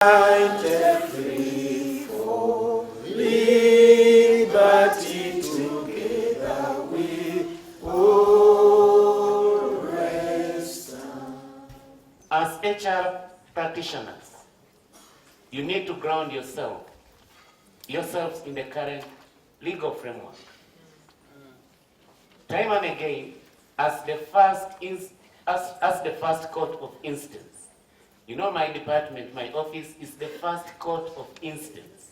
Free for liberty, together we all rest. As HR practitioners, you need to ground yourselves in the current legal framework. Time and again, as the first court of instance. You know, my department, my office is the first court of instance.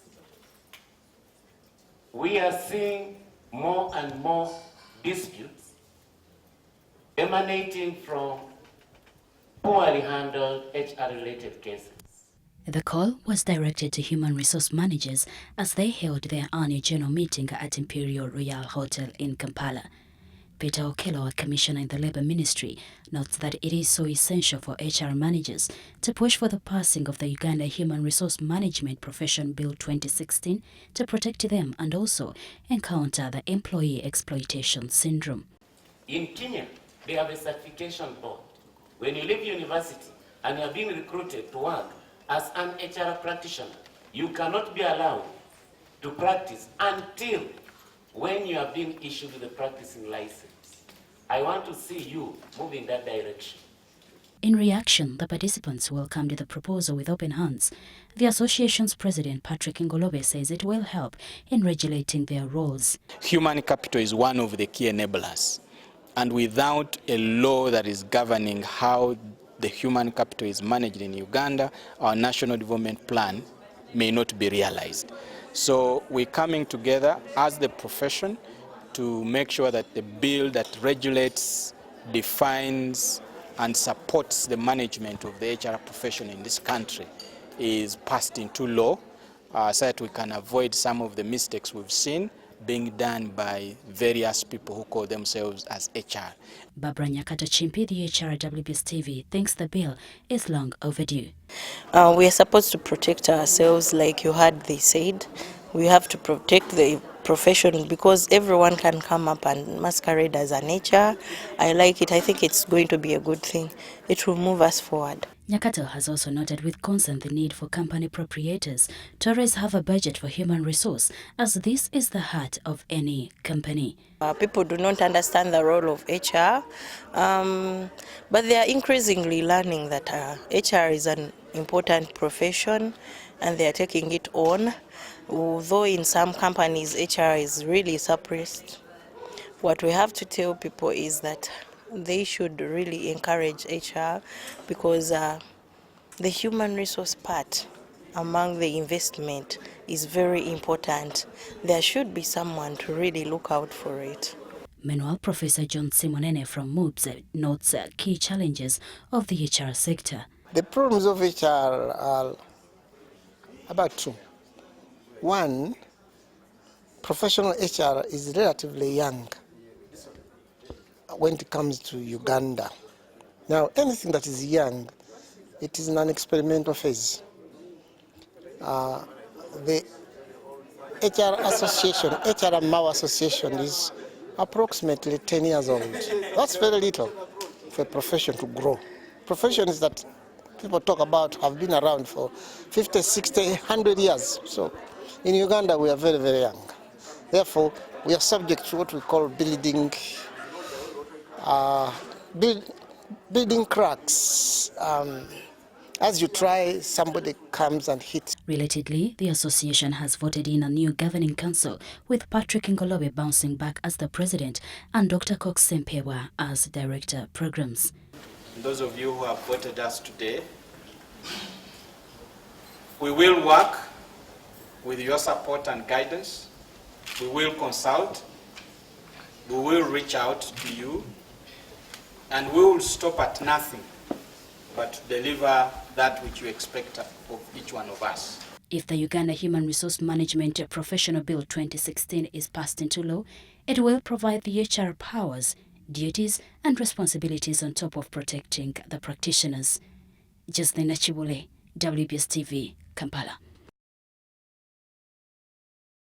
We are seeing more and more disputes emanating from poorly handled HR-related cases. The call was directed to human resource managers as they held their annual general meeting at Imperial Royal Hotel in Kampala. Peter Okello, a commissioner in the Labour Ministry, notes that it is so essential for HR managers to push for the passing of the Uganda Human Resource Management Profession Bill 2016 to protect them and also encounter the employee exploitation syndrome. In Kenya, they have a certification board. When you leave university and you are being recruited to work as an HR practitioner, you cannot be allowed to practice until when you are being issued with a practicing license. I want to see you move in that direction. In reaction, the participants welcomed the proposal with open hands. The association's president, Patrick Ngolobe, says it will help in regulating their roles. Human capital is one of the key enablers. And without a law that is governing how the human capital is managed in Uganda, our national development plan may not be realized. So we're coming together as the profession to make sure that the bill that regulates, defines, and supports the management of the HR profession in this country is passed into law so that we can avoid some of the mistakes we've seen being done by various people who call themselves as HR. Barbara Nyakato-Chimpi, the HR at WBS TV, thinks the bill is long overdue. We are supposed to protect ourselves, like you heard they said. We have to protect the profession because everyone can come up and masquerade as an HR. I like it. I think it's going to be a good thing. It will move us forward. Nyakato has also noted with concern the need for company proprietors to always have a budget for human resource, as this is the heart of any company. People do not understand the role of HR, but they are increasingly learning that HR is an important profession and they are taking it on. Although in some companies HR is really suppressed, what we have to tell people is that they should really encourage HR because the human resource part among the investment is very important. There should be someone to really look out for it. Meanwhile, Professor John Simonene from MUBS notes key challenges of the HR sector. The problems of HR are about two. One, professional HR is relatively young when it comes to Uganda. Now, anything that is young, it is in an experimental phase. The HR association, HR and MAO association is approximately 10 years old. That's very little for a profession to grow. Professions that people talk about have been around for 50, 60, 100 years. So in Uganda, we are very, very young. Therefore, we are subject to what we call building cracks. As you try, somebody comes and hits. Relatedly, the association has voted in a new governing council, with Patrick Ngolobe bouncing back as the president and Dr. Cox Sempewa as director programs. Those of you who have voted us today, we will work with your support and guidance. We will consult. We will reach out to you. And we will stop at nothing but to deliver that which you expect of each one of us. If the Uganda Human Resource Management Professional Bill 2016 is passed into law, it will provide the HR powers, duties and responsibilities on top of protecting the practitioners. Jocylynne Nakibuule, WBS TV, Kampala.